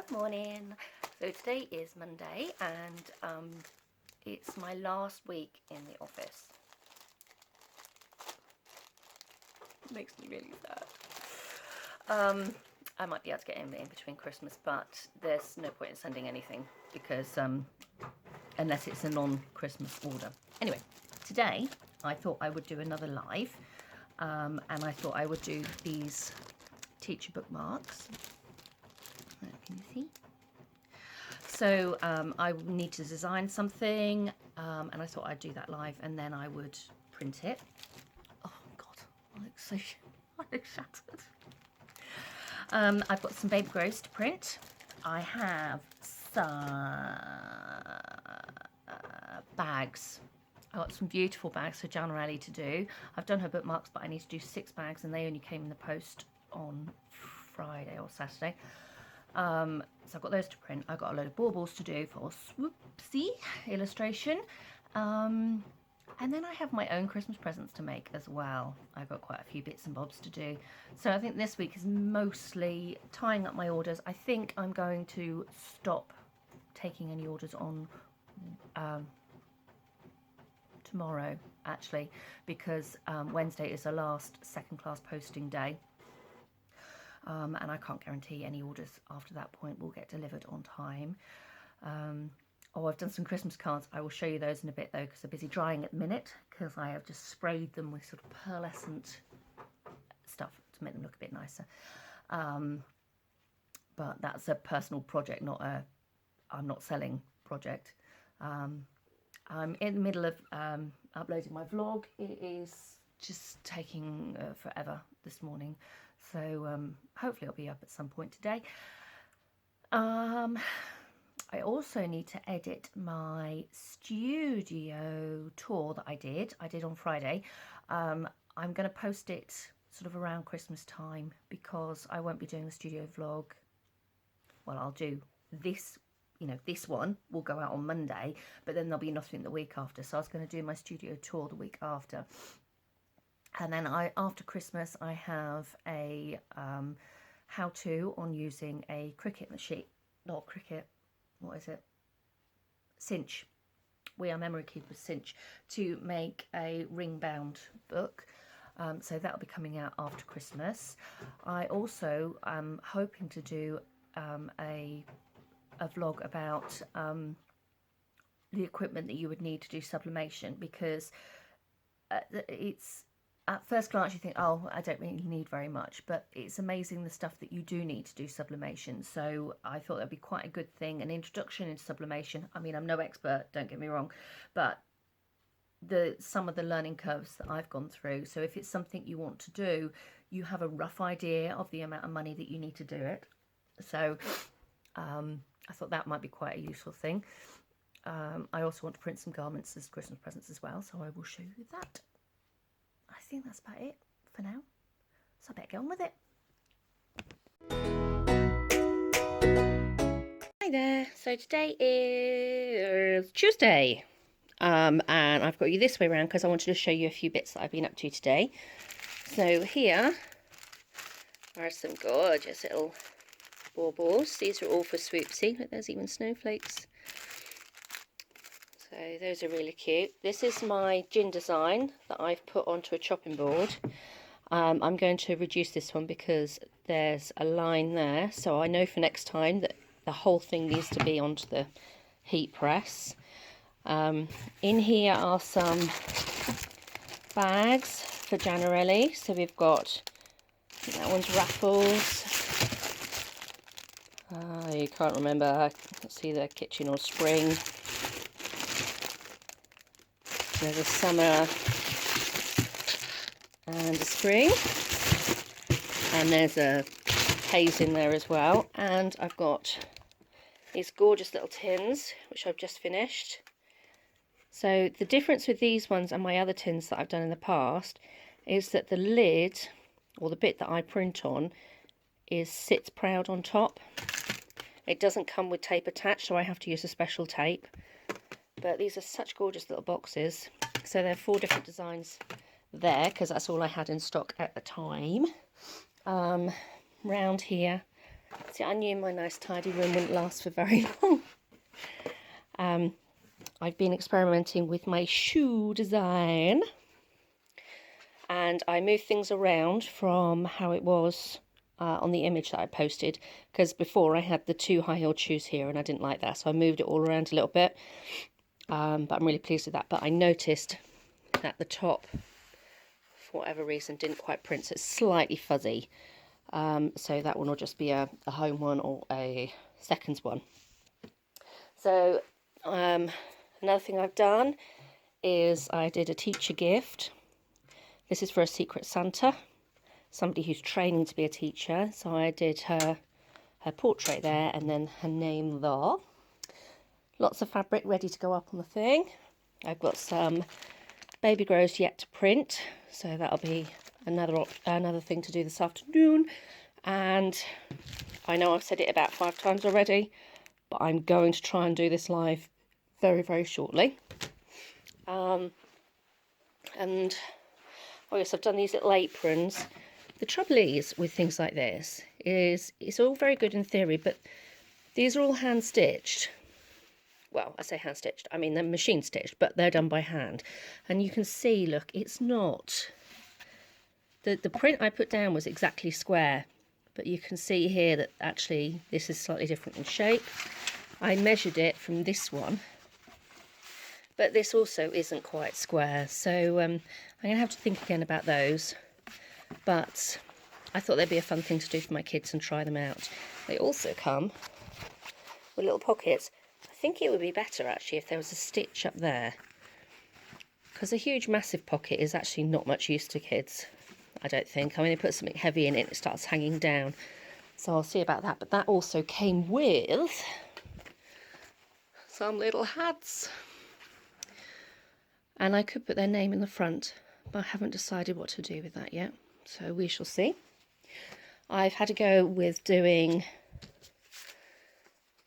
Good morning. So today is Monday and it's my last week in the office. It makes me really sad. I might be able to get in between Christmas, but there's no point in sending anything because unless it's a non-Christmas order. Anyway, today I thought I would do another live and I thought I would do these teacher bookmarks. Can you see? So I need to design something and I thought I'd do that live and then I would print it. Oh God, I look shattered. I've got some baby grows to print. I have some bags. I got some beautiful bags for January to do. I've done her bookmarks, but I need to do 6 bags and they only came in the post on Friday or Saturday. So I've got those to print. I've got a load of baubles to do for Swoopsy illustration. And then I have my own Christmas presents to make as well. I've got quite a few bits and bobs to do. So I think this week is mostly tying up my orders. I think I'm going to stop taking any orders on tomorrow, actually, because Wednesday is the last second class posting day. And I can't guarantee any orders after that point will get delivered on time. I've done some Christmas cards. I will show you those in a bit though, because they're busy drying at the minute, because I have just sprayed them with sort of pearlescent stuff to make them look a bit nicer. But that's a personal project, not a I'm not selling project. I'm in the middle of uploading my vlog. It is just taking forever this morning. So hopefully I'll be up at some point today. I also need to edit my studio tour that I did on Friday. I'm going to post it sort of around Christmas time because I won't be doing the studio vlog. Well, I'll do this, this one will go out on Monday, but then there'll be nothing the week after. So I was going to do my studio tour the week after. And then after Christmas, I have a how-to on using a Cricut machine. Not Cricut, what is it? Cinch. We Are Memory Keepers Cinch to make a ring-bound book. So that'll be coming out after Christmas. I also am hoping to do a vlog about the equipment that you would need to do sublimation, because it's at first glance you think, oh, I don't really need very much, but it's amazing the stuff that you do need to do sublimation. So I thought that'd be quite a good thing, an introduction into sublimation. I mean, I'm no expert, don't get me wrong, but some of the learning curves that I've gone through. So if it's something you want to do, you have a rough idea of the amount of money that you need to do it. So I thought that might be quite a useful thing. I also want to print some garments as Christmas presents as well, so I will show you that. I think that's about it for now, so I better get on with it. Hi there, so today is Tuesday, and I've got you this way around because I wanted to show you a few bits that I've been up to today. So here are some gorgeous little baubles. These are all for Swoopsy. Look, there's even snowflakes. So those are really cute. This is my gin design that I've put onto a chopping board. I'm going to reduce this one because there's a line there. So I know for next time that the whole thing needs to be onto the heat press. In here are some bags for January. So we've got, I think that one's Raffles. You can't remember. It's either kitchen or spring. There's a summer and a spring, and there's a haze in there as well. And I've got these gorgeous little tins which I've just finished. So the difference with these ones and my other tins that I've done in the past is that the lid, or the bit that I print on, sits proud on top. It doesn't come with tape attached, so I have to use a special tape. But these are such gorgeous little boxes. So there are 4 different designs there, because that's all I had in stock at the time. Round here See, I knew my nice tidy room wouldn't last for very long. I've been experimenting with my shoe design, and I moved things around from how it was on the image that I posted, because before I had the 2 high-heeled shoes here and I didn't like that, so I moved it all around a little bit. But I'm really pleased with that. But I noticed that the top, for whatever reason, didn't quite print, so it's slightly fuzzy. So that one will just be a home one or a seconds one. So another thing I've done is I did a teacher gift. This is for a Secret Santa, somebody who's training to be a teacher. So I did her portrait there and then her name there. Lots of fabric ready to go up on the thing. I've got some baby grows yet to print, so that'll be another thing to do this afternoon. And I know I've said it about 5 times already, but I'm going to try and do this live very, very shortly. And oh yes, I've done these little aprons. The trouble is with things like this is it's all very good in theory, but these are all hand stitched. Well, I say hand stitched, I mean they're machine stitched, but they're done by hand. And you can see, look, it's not, the print I put down was exactly square, but you can see here that actually this is slightly different in shape. I measured it from this one, but this also isn't quite square, so I'm going to have to think again about those. But I thought they'd be a fun thing to do for my kids and try them out. They also come with little pockets. I think it would be better actually if there was a stitch up there, because a huge massive pocket is actually not much use to kids, I don't think. I mean, they put something heavy in it, it starts hanging down, so I'll see about that. But that also came with some little hats, and I could put their name in the front, but I haven't decided what to do with that yet, so we shall see. I've had to go with doing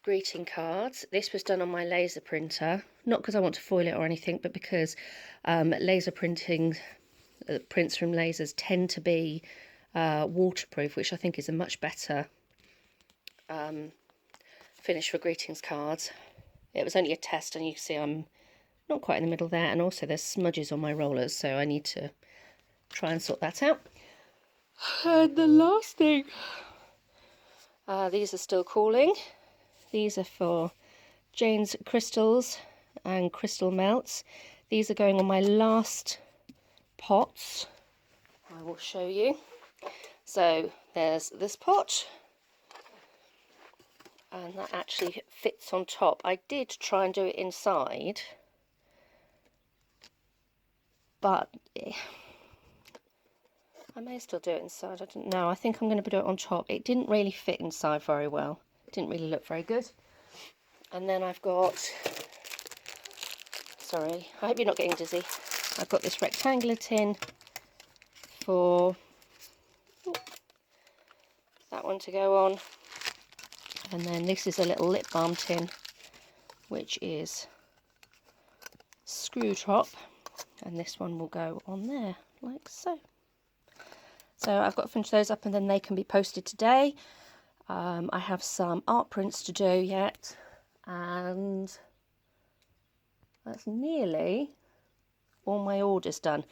greeting cards. This was done on my laser printer, not because I want to foil it or anything, but because laser printing, prints from lasers tend to be waterproof, which I think is a much better finish for greetings cards. It was only a test, and you can see I'm not quite in the middle there, and also there's smudges on my rollers, so I need to try and sort that out. And the last thing, these are still cooling. These are for Jane's crystals and crystal melts. These are going on my last pots. I will show you. So there's this pot, and that actually fits on top. I did try and do it inside, but I may still do it inside, I don't know. I think I'm going to do it on top. It didn't really fit inside very well. It didn't really look very good. And then I've got, sorry, I hope you're not getting dizzy. I've got this rectangular tin for that one to go on. And then this is a little lip balm tin, which is screw top. And this one will go on there, like so. So I've got to finish those up and then they can be posted today. I have some art prints to do yet, and that's nearly all my orders done.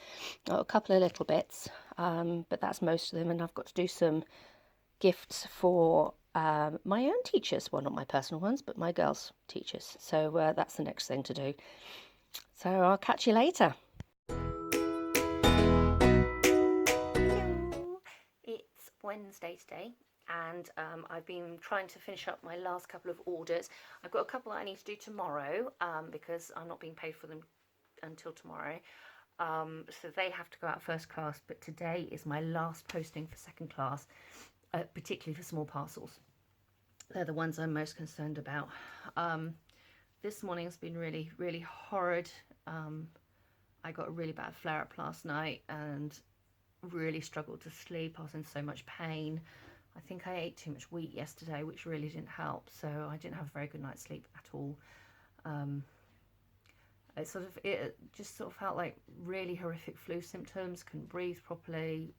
I've got a couple of little bits, but that's most of them, and I've got to do some gifts for my own teachers. Well, not my personal ones, but my girls' teachers. So that's the next thing to do. So I'll catch you later. It's Wednesday today, and I've been trying to finish up my last couple of orders. I've got a couple that I need to do tomorrow because I'm not being paid for them until tomorrow. So they have to go out first class, but today is my last posting for second class, particularly for small parcels. They're the ones I'm most concerned about. This morning's been really, really horrid. I got a really bad flare-up last night and really struggled to sleep. I was in so much pain. I think I ate too much wheat yesterday, which really didn't help, so I didn't have a very good night's sleep at all. It just sort of felt like really horrific flu symptoms. Couldn't breathe properly,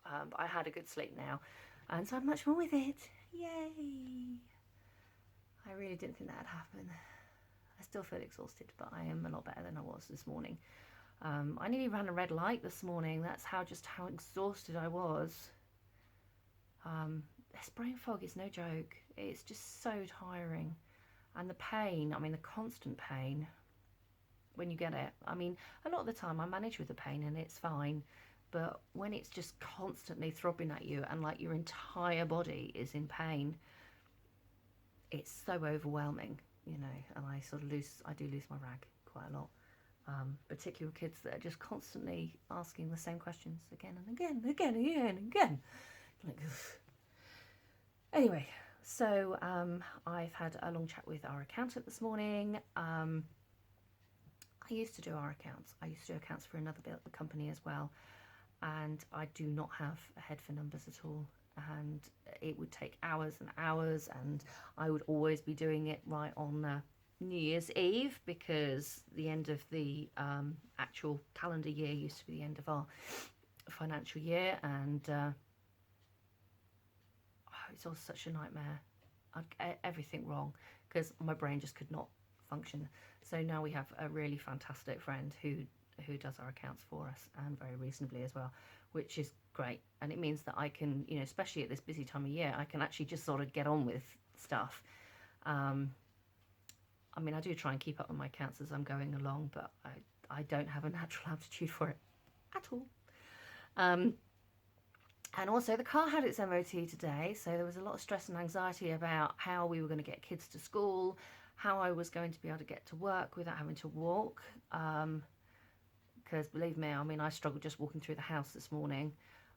but I had a good sleep now, and so I'm much more with it. Yay! I really didn't think that'd happen. I still feel exhausted, but I am a lot better than I was this morning. I nearly ran a red light this morning. That's how exhausted I was. This brain fog is no joke. It's just so tiring. And the pain, I mean, the constant pain when you get it. I mean, a lot of the time I manage with the pain and it's fine. But when it's just constantly throbbing at you and like your entire body is in pain, it's so overwhelming, you know, and I do lose my rag quite a lot. Particularly with kids that are just constantly asking the same questions again and again, again, again, and again. Like, anyway, so I've had a long chat with our accountant this morning. I used to do our accounts. I used to do accounts for another company as well, and I do not have a head for numbers at all. And it would take hours and hours, and I would always be doing it right on New Year's Eve, because the end of the actual calendar year used to be the end of our financial year, and it's all such a nightmare. I'd get everything wrong because my brain just could not function. So now we have a really fantastic friend who does our accounts for us, and very reasonably as well, which is great. And it means that I can, you know, especially at this busy time of year, I can actually just sort of get on with stuff. I mean, I do try and keep up with my accounts as I'm going along, but I don't have a natural aptitude for it at all. And also the car had its MOT today, so there was a lot of stress and anxiety about how we were going to get kids to school, how I was going to be able to get to work without having to walk. Because believe me, I mean, I struggled just walking through the house this morning,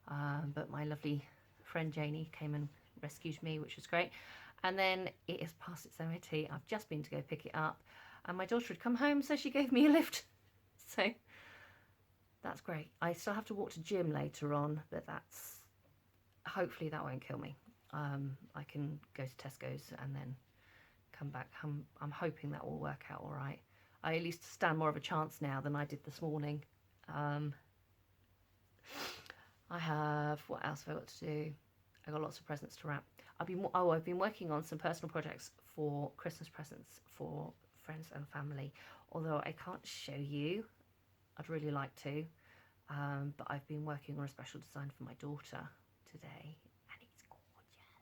but my lovely friend Janie came and rescued me, which was great. And then it has passed its MOT. I've just been to go pick it up, and my daughter had come home, so she gave me a lift. So that's great. I still have to walk to gym later on, but hopefully that won't kill me. I can go to Tesco's and then come back. I'm hoping that will work out all right. I at least stand more of a chance now than I did this morning. I have, what else have I got to do? I got lots of presents to wrap. I've been working on some personal projects for Christmas presents for friends and family. Although I can't show you, I'd really like to. But I've been working on a special design for my daughter today, and it's gorgeous.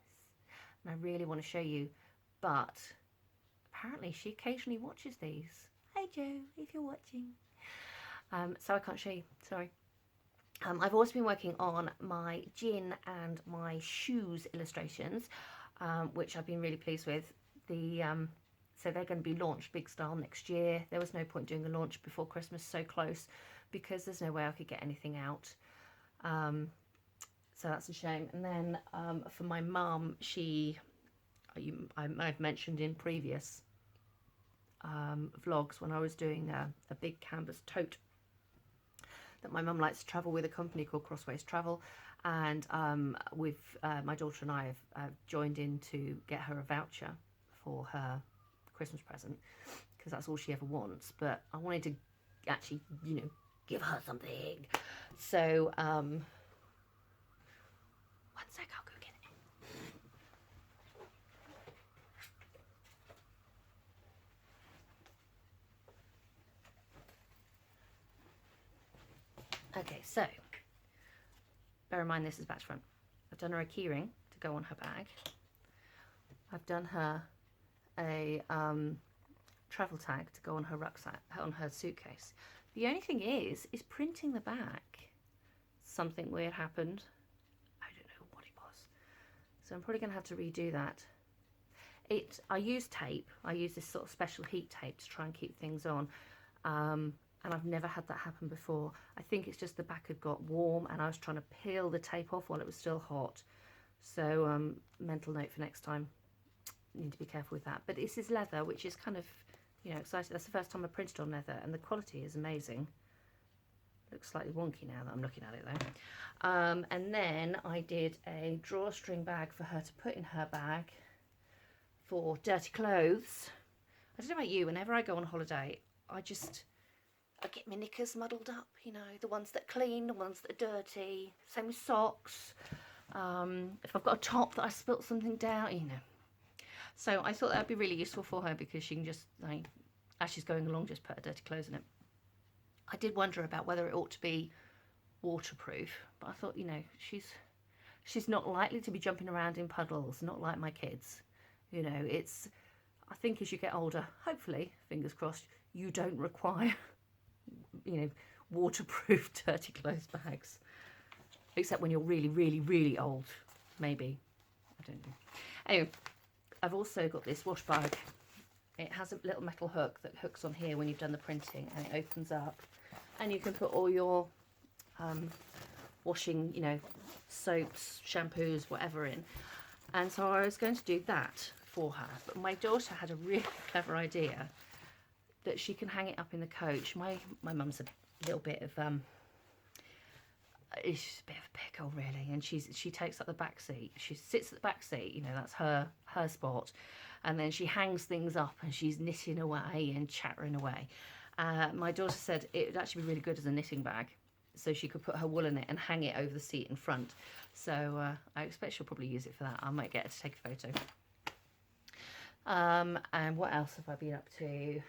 And I really want to show you, but apparently she occasionally watches these. Hi Joe, if you're watching. So I can't show you, sorry. I've also been working on my gin and my shoes illustrations, which I've been really pleased with. So they're going to be launched big style next year. There was no point doing a launch before Christmas so close, because there's no way I could get anything out. So that's a shame. And then for my mum, I've mentioned in previous vlogs when I was doing a big canvas tote, that my mum likes to travel with a company called Crossways Travel, and with my daughter and I have joined in to get her a voucher for her Christmas present, because that's all she ever wants. But I wanted to actually, you know, give her something. So one sec, I'll go get it. Okay, so bear in mind this is batch front. I've done her a keyring to go on her bag. I've done her a travel tag to go on her rucksack, on her suitcase. The only thing is printing the back. Something weird happened. I don't know what it was. So I'm probably going to have to redo that. I use tape. I use this sort of special heat tape to try and keep things on. And I've never had that happen before. I think it's just the back had got warm and I was trying to peel the tape off while it was still hot. So mental note for next time. Need to be careful with that. But this is leather, which is kind of, you know, exciting. That's the first time I printed on leather, and the quality is amazing. Looks slightly wonky now that I'm looking at it though. And then I did a drawstring bag for her to put in her bag for dirty clothes. I don't know about you, whenever I go on holiday, I get my knickers muddled up, you know, the ones that are clean, the ones that are dirty, same with socks. if I've got a top that I spilt something down, you know. So I thought that would be really useful for her, because she can just, like, as she's going along, just put her dirty clothes in it. I did wonder about whether it ought to be waterproof, but I thought, you know, she's not likely to be jumping around in puddles, not like my kids. You know, it's, I think as you get older, hopefully, fingers crossed, you don't require, you know, waterproof dirty clothes bags. Except when you're really, really, really old, maybe. I don't know. Anyway, I've also got this wash bag. It has a little metal hook that hooks on here when you've done the printing, and it opens up. And you can put all your washing, you know, soaps, shampoos, whatever in. And so I was going to do that for her. But my daughter had a really clever idea that she can hang it up in the coach. My mum's a little bit of she's a bit of a pickle, really, and she takes up the back seat. She sits at the back seat, you know, that's her spot, and then she hangs things up and she's knitting away and chattering away. My daughter said it would actually be really good as a knitting bag, so she could put her wool in it and hang it over the seat in front. So I expect she'll probably use it for that. I might get her to take a photo. And what else have I been up to?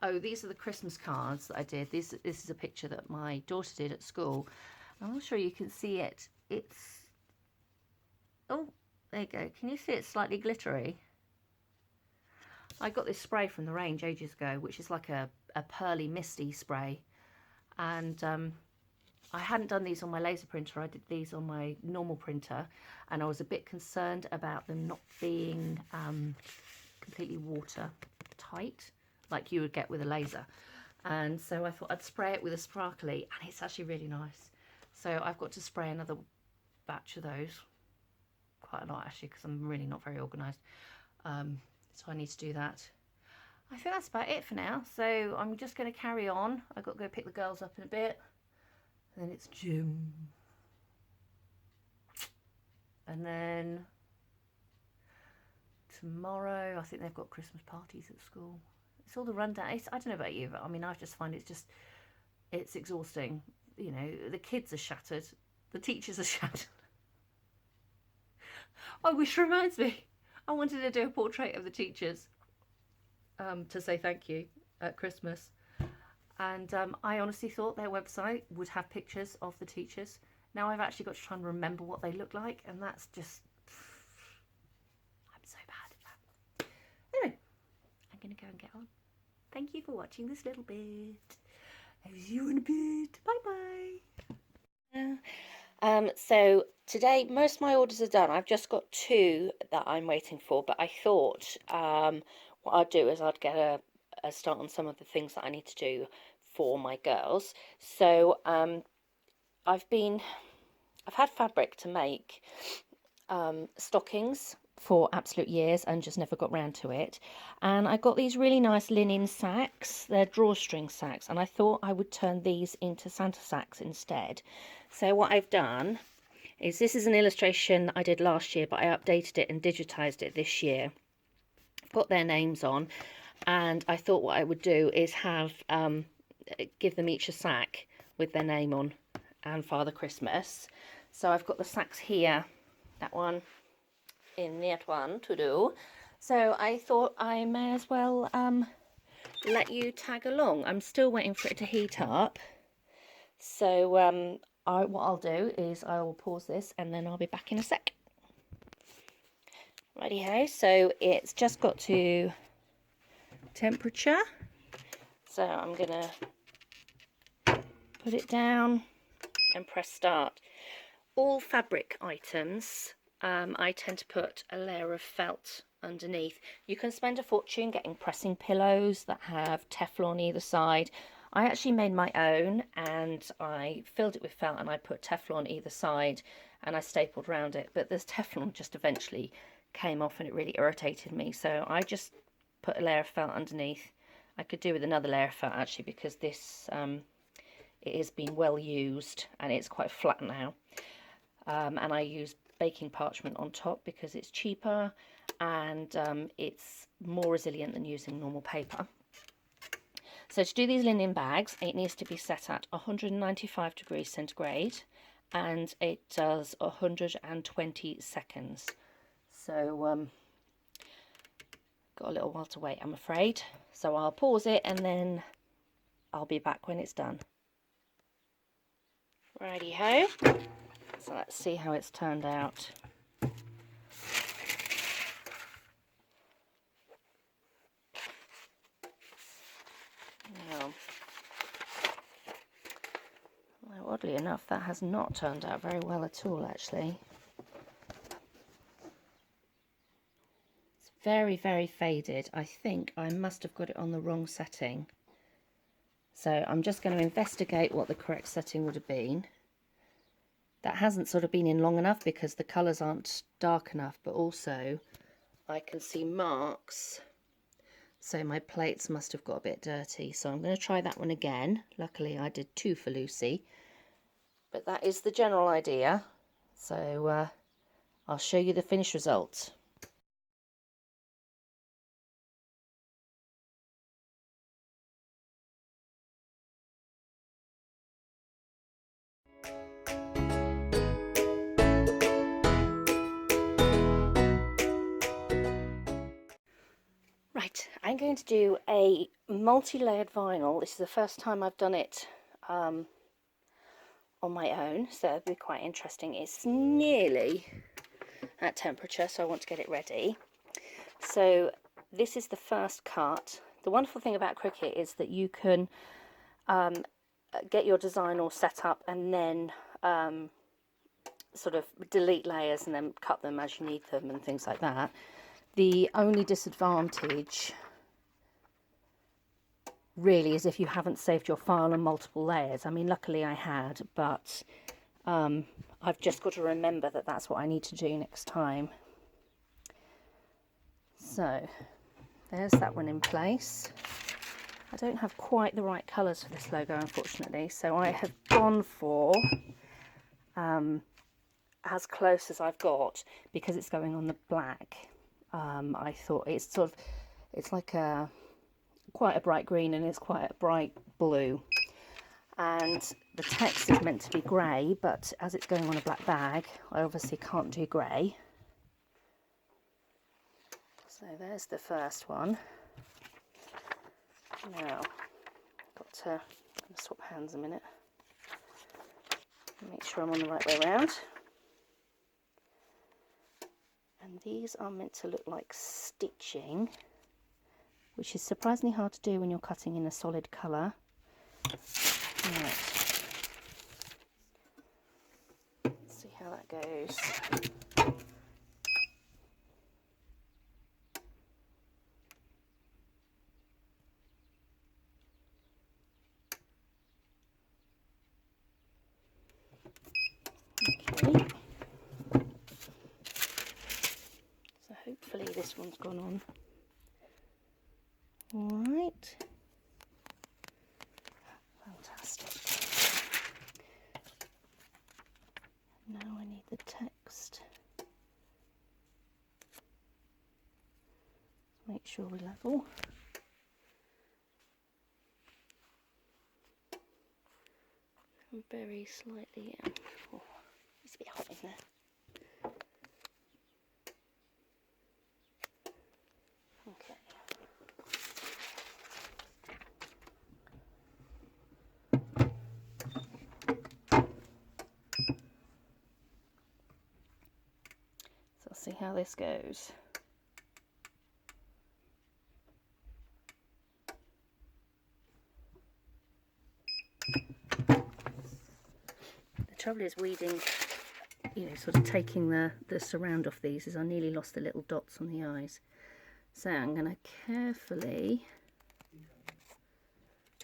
Oh, these are the Christmas cards that I did. This is a picture that my daughter did at school. I'm not sure you can see it. It's, oh, there you go. Can you see it's slightly glittery? I got this spray from the range ages ago, which is like a pearly misty spray. And I hadn't done these on my laser printer. I did these on my normal printer. And I was a bit concerned about them not being completely watertight, like you would get with a laser. And so I thought I'd spray it with a sparkly, and it's actually really nice. So I've got to spray another batch of those, quite a lot actually, because I'm really not very organised. So I need to do that. I think that's about it for now. So I'm just going to carry on. I've got to go pick the girls up in a bit. And then it's gym. And then tomorrow, I think they've got Christmas parties at school. It's all the rundown. I don't know about you, but I mean, I just find it's exhausting. You know, the kids are shattered. The teachers are shattered. Oh, which reminds me, I wanted to do a portrait of the teachers to say thank you at Christmas. And I honestly thought their website would have pictures of the teachers. Now I've actually got to try and remember what they look like, and that's just, I'm so bad at that. Anyway, I'm going to go and get on. Thank you for watching this little bit. I'll see you in a bit. Bye bye. So today most of my orders are done. I've just got 2 that I'm waiting for, but I thought what I'd do is I'd get a start on some of the things that I need to do for my girls. So I've had fabric to make stockings for absolute years and just never got round to it. And I got these really nice linen sacks. They're drawstring sacks, and I thought I would turn these into Santa sacks instead. So what I've done is, this is an illustration that I did last year, but I updated it and digitized it this year. I've got their names on, and I thought what I would do is have give them each a sack with their name on and Father Christmas. So I've got the sacks here, that one in that one to do. So I thought I may as well let you tag along. I'm still waiting for it to heat up. So what I'll do is I will pause this and then I'll be back in a sec. Righty-ho, so it's just got to temperature. So I'm gonna put it down and press start. All fabric items, I tend to put a layer of felt underneath. You can spend a fortune getting pressing pillows that have Teflon either side. I actually made my own, and I filled it with felt and I put Teflon either side and I stapled around it, but this Teflon just eventually came off and it really irritated me, so I just put a layer of felt underneath. I could do with another layer of felt actually, because this it has been well used and it's quite flat now. And I use baking parchment on top because it's cheaper and it's more resilient than using normal paper. So to do these linen bags, it needs to be set at 195 degrees centigrade and it does 120 seconds. So got a little while to wait, I'm afraid. So I'll pause it and then I'll be back when it's done. Righty ho. So let's see how it's turned out. Now, well, oddly enough, that has not turned out very well at all, actually. It's very, very faded. I think I must have got it on the wrong setting. So I'm just going to investigate what the correct setting would have been. That hasn't sort of been in long enough because the colours aren't dark enough, but also I can see marks. So my plates must have got a bit dirty. So I'm going to try that one again. Luckily I did 2 for Lucy. But that is the general idea. So I'll show you the finished result. Right, I'm going to do a multi-layered vinyl. This is the first time I've done it on my own, so it'll be quite interesting. It's nearly at temperature, so I want to get it ready. So this is the first cut. The wonderful thing about Cricut is that you can get your design all set up and then sort of delete layers and then cut them as you need them and things like that. The only disadvantage really is if you haven't saved your file on multiple layers. I mean, luckily I had, but I've just got to remember that that's what I need to do next time. So there's that one in place. I don't have quite the right colours for this logo, unfortunately, so I have gone for as close as I've got because it's going on the black. I thought it's like quite a bright green and it's quite a bright blue, and the text is meant to be grey, but as it's going on a black bag I obviously can't do grey. So there's the first one. Now got to swap hands a minute, make sure I'm on the right way around. And these are meant to look like stitching, which is surprisingly hard to do when you're cutting in a solid colour. Right. Let's see how that goes. Okay. So hopefully this one's gone on. Alright. Fantastic. Now I need the text. Make sure we're level. And very slightly, oh, it's a bit hot in there. Okay. So I'll see how this goes. The trouble is weeding, sort of taking the surround off these, is I nearly lost the little dots on the eyes. So I'm going to carefully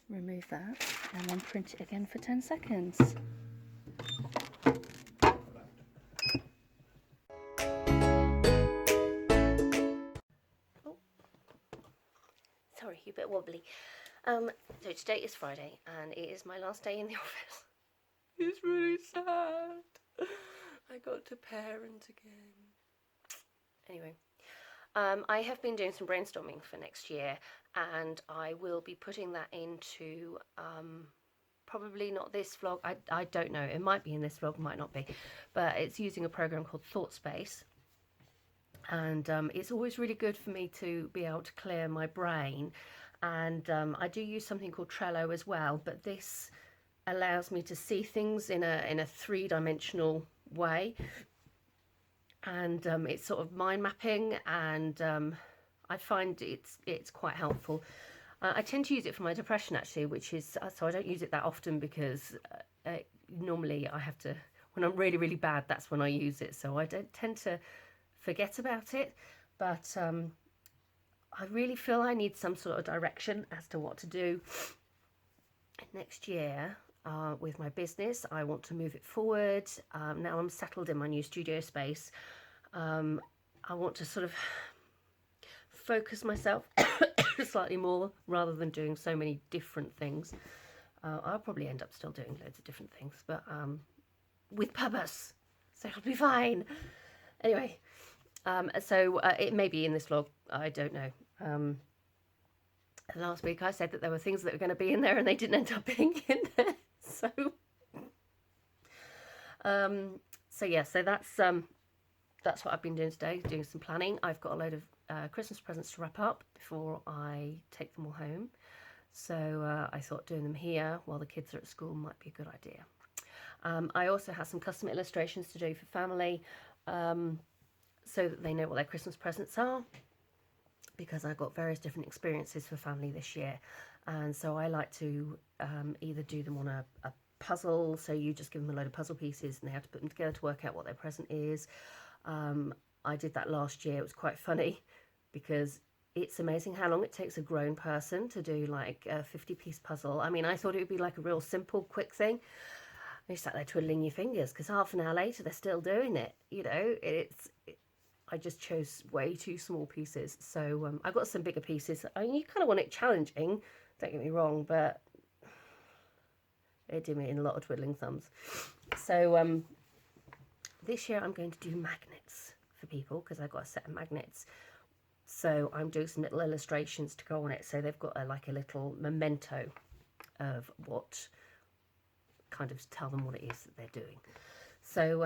remove that and then print it again for 10 seconds. Oh, sorry, you're a bit wobbly. So today is Friday and it is my last day in the office. It's really sad. I got to parent again. Anyway, I have been doing some brainstorming for next year, and I will be putting that into probably not this vlog. I don't know. It might be in this vlog, might not be. But it's using a program called ThoughtSpace. And it's always really good for me to be able to clear my brain. And I do use something called Trello as well. But this allows me to see things in a three-dimensional way. And it's sort of mind mapping, and I find it's quite helpful. I tend to use it for my depression actually, which is so I don't use it that often because normally I have to, when I'm really, really bad, that's when I use it. So I don't tend to forget about it, but I really feel I need some sort of direction as to what to do next year with my business. I want to move it forward. Now I'm settled in my new studio space. I want to sort of focus myself slightly more rather than doing so many different things. I'll probably end up still doing loads of different things, but with purpose, so it'll be fine. Anyway, so it may be in this vlog, I don't know. Last week I said that there were things that were going to be in there and they didn't end up being in there. So yeah, so that's what I've been doing today, doing some planning. I've got a load of Christmas presents to wrap up before I take them all home. So I thought doing them here while the kids are at school might be a good idea. I also have some custom illustrations to do for family, so that they know what their Christmas presents are, because I've got various different experiences for family this year. And so I like to either do them on a puzzle, so you just give them a load of puzzle pieces and they have to put them together to work out what their present is. I did that last year. It was quite funny because it's amazing how long it takes a grown person to do like a 50-piece puzzle. I mean, I thought it would be like a real simple, quick thing. You sat there twiddling your fingers because half an hour later they're still doing it. You know, I just chose way too small pieces. So I got some bigger pieces. I mean, you kind of want it challenging, don't get me wrong, but it did me in a lot of twiddling thumbs. So this year I'm going to do magnets for people because I've got a set of magnets. So I'm doing some little illustrations to go on it. So they've got like a little memento of what, kind of tell them what it is that they're doing. So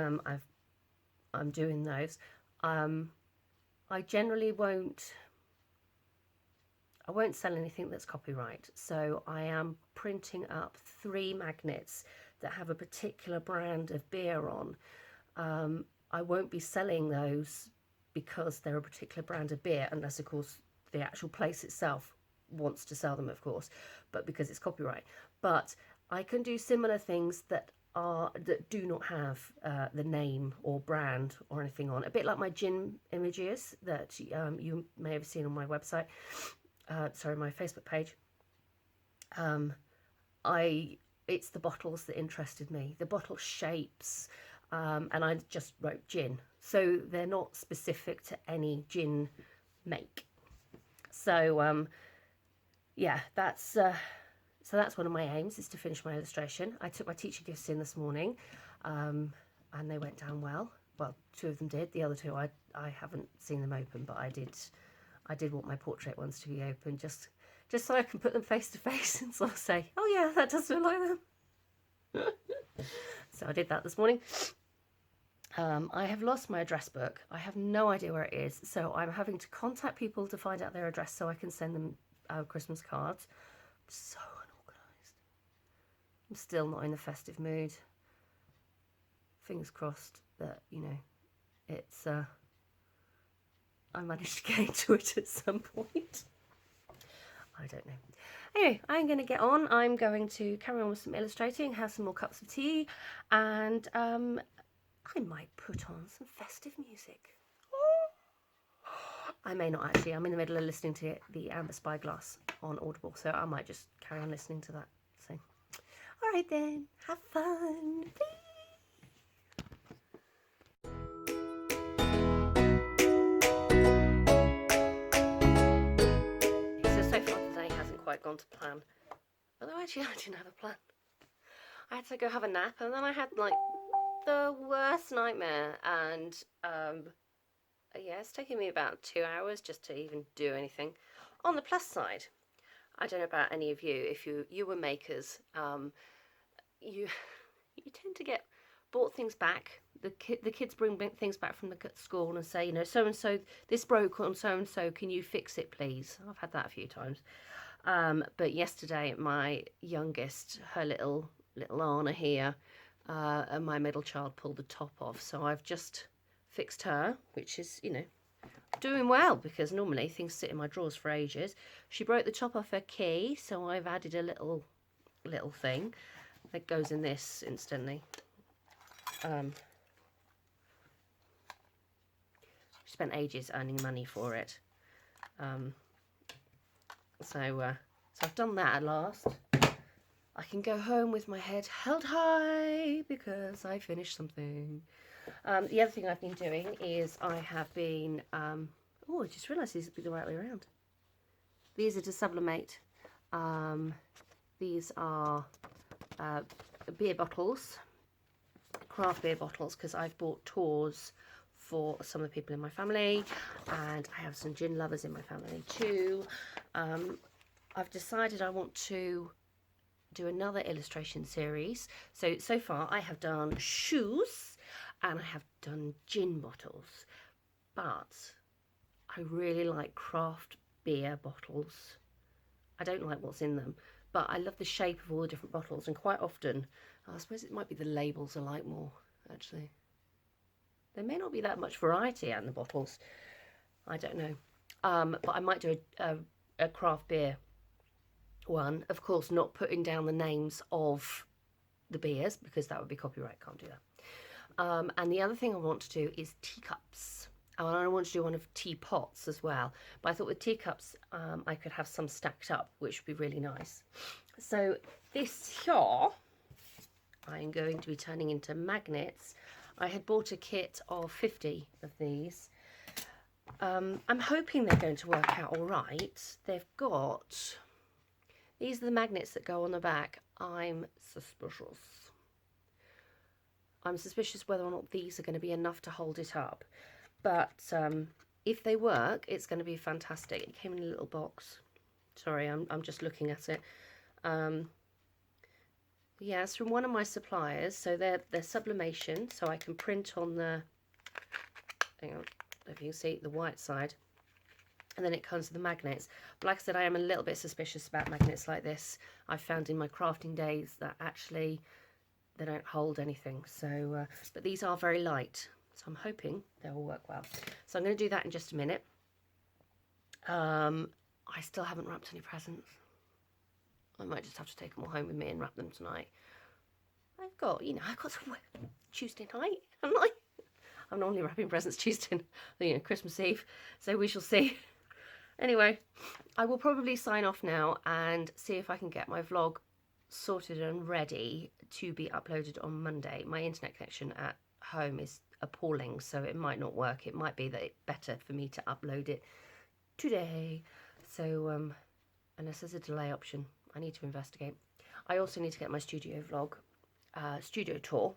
I'm doing those. I generally won't sell anything that's copyright. So I am printing up 3 magnets that have a particular brand of beer on. I won't be selling those because they're a particular brand of beer, unless of course the actual place itself wants to sell them, of course, but because it's copyright. But I can do similar things that do not have the name or brand or anything on, a bit like my gin images that you may have seen on my website, my Facebook page. It's the bottles that interested me, the bottle shapes, and I just wrote gin, so they're not specific to any gin make. So yeah, that's one of my aims, is to finish my illustration. I took my teacher gifts in this morning, and they went down well. Well, 2 of them did. The other 2, I haven't seen them open, but I did want my portrait ones to be open, just so I can put them face to face and sort of say, oh yeah, that does look like them. So I did that this morning. I have lost my address book. I have no idea where it is, so I'm having to contact people to find out their address so I can send them Christmas cards. I'm so unorganised. I'm still not in the festive mood. Fingers crossed that, you know, it's I managed to get into it at some point. I don't know. Anyway, I'm going to get on. I'm going to carry on with some illustrating, have some more cups of tea, and I might put on some festive music. I may not actually. I'm in the middle of listening to the Amber Spyglass on Audible, so I might just carry on listening to that. So, all right then, have fun. So far today hasn't quite gone to plan. Although actually I didn't have a plan. I had to go have a nap, and then I had like the worst nightmare, and yeah, it's taking me about 2 hours just to even do anything. On the plus side, I don't know about any of you, if you were makers, you tend to get bought things back. The kids bring things back from the school and say, so and so, this broke on so and so, can you fix it please? I've had that a few times. But yesterday my youngest, her little Anna here, and my middle child pulled the top off, so I've just fixed her, which is doing well, because normally things sit in my drawers for ages. She broke the top off her key, so I've added a little thing that goes in this instantly. Spent ages earning money for it. So I've done that at last. I can go home with my head held high because I finished something. The other thing I've been doing is I have been, I just realised these would be the right way around. These are to sublimate. These are beer bottles, craft beer bottles, because I've bought tours for some of the people in my family, and I have some gin lovers in my family too. I've decided I want to do another illustration series. So far I have done shoes and I have done gin bottles, but I really like craft beer bottles. I don't like what's in them, but I love the shape of all the different bottles, and quite often, I suppose it might be the labels I like more, actually. There may not be that much variety out in the bottles. I don't know. But I might do a craft beer one. Of course, not putting down the names of the beers, because that would be copyright. Can't do that. And the other thing I want to do is teacups. And I want to do one of teapots as well. But I thought with teacups, I could have some stacked up, which would be really nice. So this here, I'm going to be turning into magnets. I had bought a kit of 50 of these. I'm hoping they're going to work out all right. They've got... These are the magnets that go on the back. I'm suspicious. I'm suspicious whether or not these are going to be enough to hold it up. But if they work, it's going to be fantastic. It came in a little box. Sorry, I'm just looking at it. Yeah, it's from one of my suppliers. So they're sublimation. So I can print on the... Hang on, if you can see the white side. And then it comes with the magnets. But like I said, I am a little bit suspicious about magnets like this. I've found in my crafting days that actually they don't hold anything. So, but these are very light. So I'm hoping they will work well. So I'm going to do that in just a minute. I still haven't wrapped any presents. I might just have to take them all home with me and wrap them tonight. I've got some Tuesday night, haven't I? I'm normally wrapping presents Tuesday, Christmas Eve. So we shall see. Anyway, I will probably sign off now and see if I can get my vlog sorted and ready to be uploaded on Monday. My internet connection at home is appalling, so it might not work. It might be that it's better for me to upload it today. So unless there's a delay option, I need to investigate. I also need to get my studio tour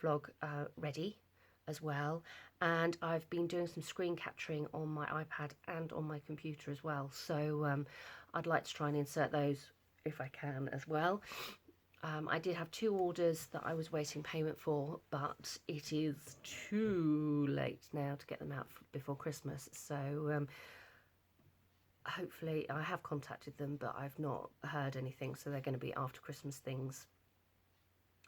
vlog ready as well, and I've been doing some screen capturing on my iPad and on my computer as well, so I'd like to try and insert those if I can as well. I did have 2 orders that I was waiting payment for, but it is too late now to get them out before Christmas, so hopefully I have contacted them, but I've not heard anything, so they're going to be after Christmas things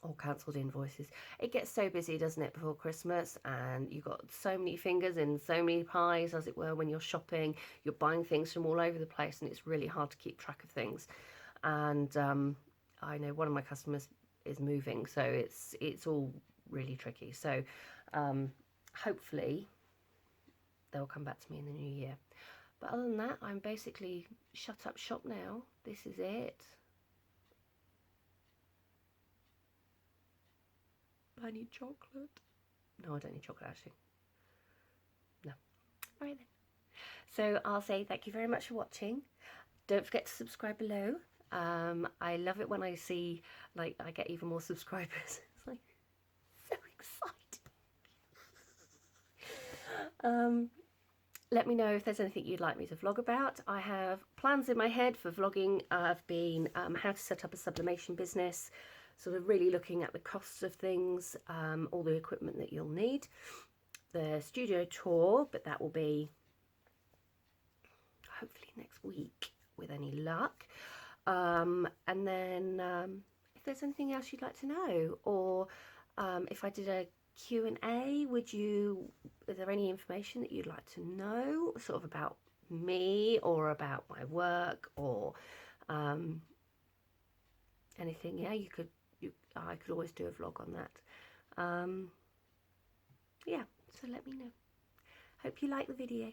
or cancelled invoices. It gets so busy, doesn't it, before Christmas, and you've got so many fingers in so many pies, as it were, when you're shopping. You're buying things from all over the place, and it's really hard to keep track of things. And I know one of my customers is moving, so it's all really tricky. So hopefully they'll come back to me in the new year. But other than that, I'm basically shut up shop now. This is it. I need chocolate. No, I don't need chocolate, actually. No. All right, then. So I'll say thank you very much for watching. Don't forget to subscribe below. I love it when I see, I get even more subscribers. It's like, so exciting. Let me know if there's anything you'd like me to vlog about. I have plans in my head for vlogging. I've been how to set up a sublimation business, sort of really looking at the costs of things, all the equipment that you'll need. The studio tour, but that will be hopefully next week with any luck. And then if there's anything else you'd like to know, or if I did a Q&A, is there any information that you'd like to know, sort of about me or about my work, or anything? Yeah, I could always do a vlog on that. Yeah, so let me know. Hope you like the video.